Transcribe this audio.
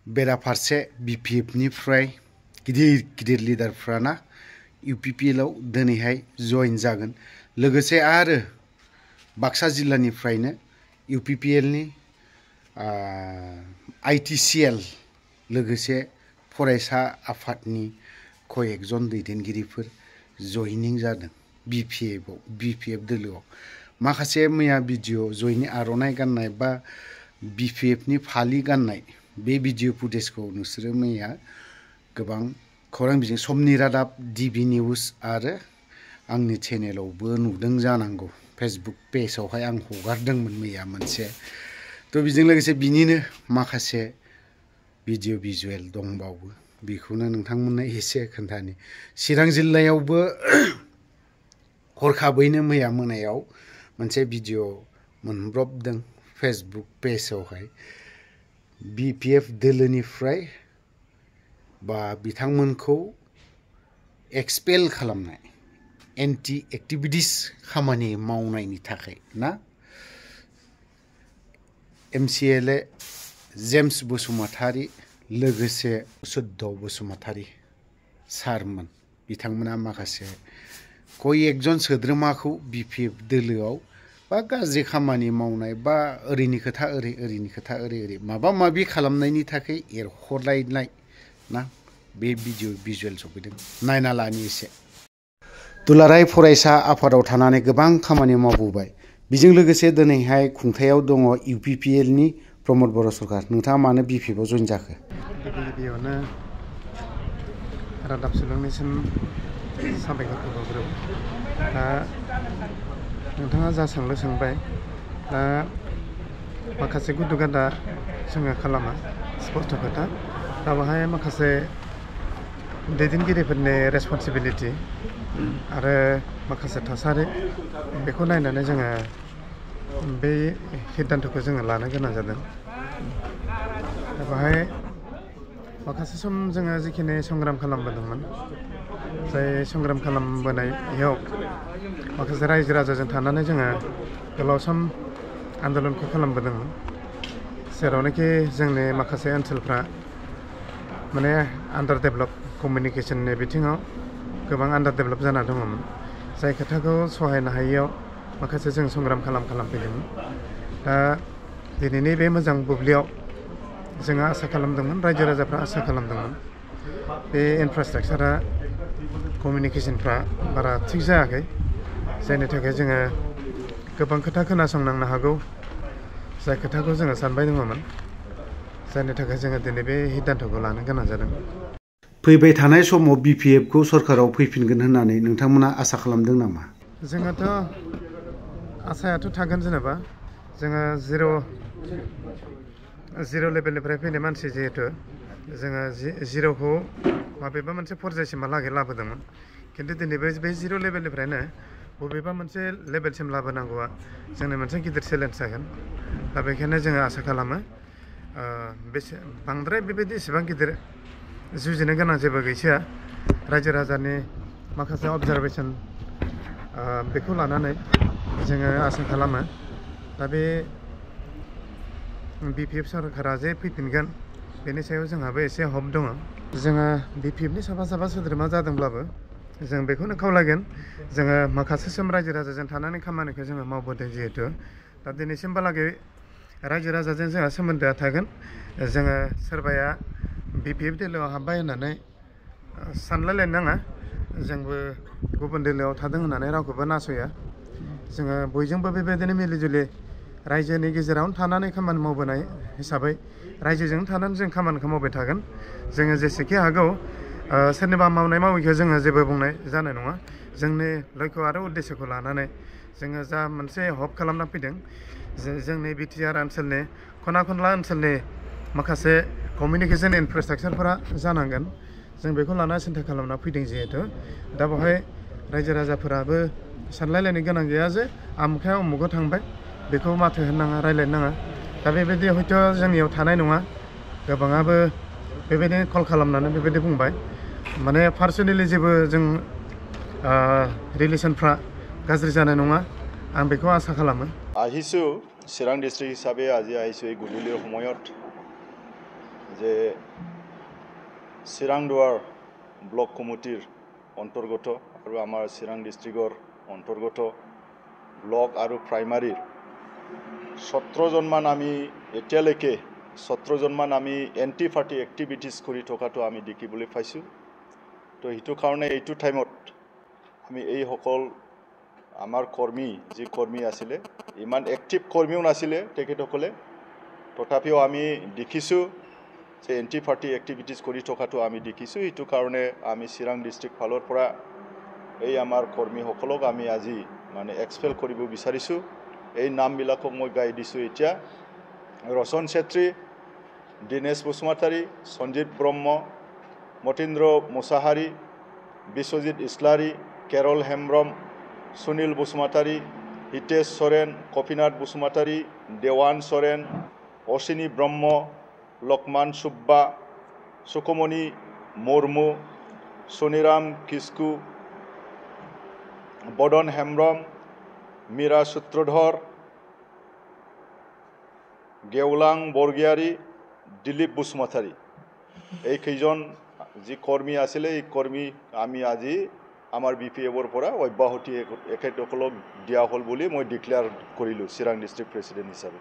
बेराफारसे बिपिएफनिफ्राय गिदिर गिदिर लिडारफ्राना इउपिपिएलआव दिनैहाय जइन जागोन। लोगोसे आरो बाक्सा जिल्लानिफ्रायनो इउपिपिएलनि आइटिसिएल लोगोसे फरायसा आफादनि कयेकजन दैदेनगिरिफोर जइनिं जादों बिपिएफ दोलोआव। माखासे मैया भिडिअ जयनि आर'नाइ गाननाय बा बिपिएफनि फालि गाननाय बे भिडिअ फुटेजखौ नोंसोरो मैया गोबां खौरां बिजों समनि रादाब डिबि निउज आरो आंनि चेनेलावबो नुदों जानांगौ। फेसबुक पेजआवहाय आं हगारदोंमोन मैया मोनसे। थ' बेजों लोगोसे बिनिनो माखासे भिडिअ भिजुएल दंबावो, बेखौनो नोंथांमोननो एसे खोन्थानि। चिरां जिल्लायावबो हरखाबैनो मैया मोनायाव मोनसे भिडिअ मोनब्रबदों फेसबुक पेजआवहाय। बिपिएफ दोलोनिफ्राय बा बिथांमोनखौ एक्सपेल खालामनाय, एन्टि एक्टिभिटिस खामानि मावनायनि थाखाय ना एमसिएलए जेम्स बसुमतारी लोगोसे सुद्ध बसुमतारी सारमोन, बिथांमोना माखासे कयेकजन सोद्रोमाखौ बिपिएफ दोलोआव बा गाज्रि खामानि मावनाय बा ओरैनि खोथा ओरैनि खोथा ओरै माबा माबि खालामनायनि थाखाय एरख'लायनाय ना बे भिडिअ भिजुएल सफैदों। नायना लानि एसे। दुलाराय फरायसा आफादाव थानानै गोबां खामानि मावबोबाय। बेजों लोगोसे दिनैहाय खुंथायाव दङ इउपिपिएलनि प्रमद बर' सरकार। नोंथाङा मानो बिपिएफआव जइन जाखो? गिबियावनो रादाब सुलुंनिसिम साबायखर बावग्रो। दा नोंथाङा जा सोंलु सोंबाय, दा माखासे गुदु गादा जोङो खालामा, स्पष्ट खोथा। दा बेहाय माखासे दैदेनगिरिफोरनि रेसपन्सिबिलिटि आरो माखासे थासारि बेखौ नायनानै जोङो बे सिद्धान्तखौ जोङो लानो गोनां जादों। दा बेहाय माखासे सम जोङो जिखिनि संग्राम खालामबोदोंमोन, जाय संग्राम खालामबोनायाव माखासे रायजो राजाजों थानानै जोङो गोलाव सम आन्दलनखौ खालामबोदोंमोन, जेरावनाखि जोंनि माखासे ओनसोलफ्रा माने आन्डार डेभेलप कमिउनिकेसननि बिथिङाव गोबां आन्डार डेभेलप जाना दङमोन। जाय खोथाखौ सहायनो हायियाव माखासे जों संग्राम खालामफैदोंमोन। दा दिनैनि बे मोजां बुब्लियाव जोङो आसा खालामदोंमोन, रायजो राजाफ्रा आसा खालामदोंमोन, बे इनफ्रास्ट्राक्चारा कमिउनिकेसनफ्रा बारा थिग जायाखै, जायनि थाखाय जोङो गोबां खोथा खोनासंनांनो हागौ, जाय खोथाखौ जोङो सानबाय दङमोन, जायनि थाखाय जोङो दिनै बे सिद्धान्तखौ लानो गोनां जादों। फैबाय थानाय समाव बिपिएफखौ सरकाराव फैफिनगोन होननानै नोंथांमोना आसा खालामदों नामा? जोङोथ' आसायाथ' थागोन। जेनेबा जोङो जिर' लेभेलनिफ्राय फैनाय मानसि जिहेथु जोङो जिर'खौ माबेबा मोनसे पर्यायसिमहालागै लाबोदोंमोन, खिन्थु दिनै बे जिर' लेभेलनिफ्रायनो बबेबा मोनसे लेभेलसिम लाबोनांगौआ जोंनि मोनसे गिदिर चेलेन्ज जागोन। दा बेखायनो जोङो आसा खालामो बांद्राय बेबायदि एसेबां गिदिर जुजिनो गोनां जेबो गैसोआ। रायजो राजानि माखासे अबजारभेसन बेखौ लानानै जोङो आसा खालामो दा बे बिपिएफ सरकारा जे फैफिनगोन बेनि सायाव जोंहाबो एसे हप दङ। जोङो बिपिएफनि साफा सोद्रोमा जादोंब्लाबो जों बेखौनो खावलायगोन, जोङो माखासे सम रायजो राजाजों थानानै खामानिखौ जोङो मावबोदों जिहेथु, दा दिनैसिमहालागै रायजो राजाजों जोंहा सोमोन्दोआ थागोन। जोङो सोरबाया बिपिएफ दोलोआव हाबबाय होननानै सानलायलायनो नाङा। जोंबो गुबुन दोलोआव थादों होननानै रावखौबो नासया। जोङो बयजोंबो बेबायदिनो मिलिजुलि रायजोनि गेजेरावनो थानानै खामानि मावबोनाय हिसाबै रायजोजों थानानै जों खामानिखौ मावबाय थागोन। जोङो जेसेखि हागौ सोरनिबा मावनाय मावैखौ जोङो जेबो बुंनाय जानाय नङा। जोंनि लक्ष्य आरो उद्देश्यखौ लानानै जोङो जा मोनसे हप खालामना फैदों, जोंनि बिटिआर ओनसोलनि खना खनला ओनसोलनि माखासे कमिउनिकेसन इनफ्रास्ट्राक्चारफोरा जानांगोन, जों बेखौ लाना सिन्था खालामना फैदों जिहेथु। दा बेवहाय रायजो राजाफोराबो सानलायलायनो गोनां गैया जे आमुखाया उमुखाव थांबाय, बेखौ माथो होनाङा, रायलायनो नाङा। दा बेबायदि हयथ' जोंनियाव थानाय नङा। गोबाङाबो बेबायदिनो कल खालामनानै बेबायदि बुंबाय, माने पार्सनेलि जेबो जों रिलेसनफ्रा गाज्रि जानाय नङा, आं बेखौ आसा खालामो। আহিছোঁ চিৰাং ডিষ্ট্ৰিক্ট হিচাপে আজি আহিছোঁ এই গধূলিৰ সময়ত যে চিৰাং দুৱাৰ ব্লক কমিটিৰ অন্তৰ্গত আৰু আমাৰ চিৰাং ডিষ্ট্ৰিক্টৰ অন্তৰ্গত ব্লক আৰু প্ৰাইমাৰীৰ 17জনমান আমি এতিয়ালৈকে 17জনমান আমি এণ্টি পাৰ্টি এক্টিভিটিছ কৰি থকাটো আমি দেখিবলৈ পাইছোঁ। তো সেইটো কাৰণে এইটো টাইমত আমি এইসকল আমাৰ কৰ্মী যি কৰ্মী আছিলে ইমান এক্টিভ কৰ্মীও নাছিলে তেখেতসকলে, তথাপিও আমি দেখিছোঁ যে এণ্টি পাৰ্টি এক্টিভিটিছ কৰি থকাটো আমি দেখিছোঁ। সেইটো কাৰণে আমি চিৰাং ডিষ্ট্ৰিক্ট ফালৰ পৰা এই আমাৰ কৰ্মীসকলক আমি আজি মানে এক্সপেল কৰিব বিচাৰিছোঁ। এই নামবিলাকক মই গাই দিছোঁ এতিয়া: ৰচন চেত্ৰী, দীনেশ বসুমতাৰী, সঞ্জীৱ ব্ৰহ্ম, মতীন্দ্ৰ মুছাহাৰী, বিশ্বজিৎ ইছলাৰী, কেৰল হেমব্ৰম, সুনীল বসুমতাৰী, হিতেশ চৰেন, কপিনাথ বসুমতাৰী, দেৱান চৰেন, অশ্বিনী ব্ৰহ্ম, লক্ষ্মণ সুব্বা, সুকুমণি মুৰ্মু, চনিৰাম কিস্কু, বদন হেমব্ৰম, মীৰা সূত্ৰধৰ, গেওলাং বৰগিয়াৰী, দিলীপ বসুমতাৰী, এই কেইজন যি কৰ্মী আছিলে এই কৰ্মী আমি আজি আমাৰ BPFৰ পৰা অব্যাহতি এখেতসকলক দিয়া হ'ল বুলি মই ডিক্লেয়াৰ কৰিলোঁ চিৰাং ডিষ্ট্ৰিক্ট প্ৰেচিডেণ্ট হিচাপে।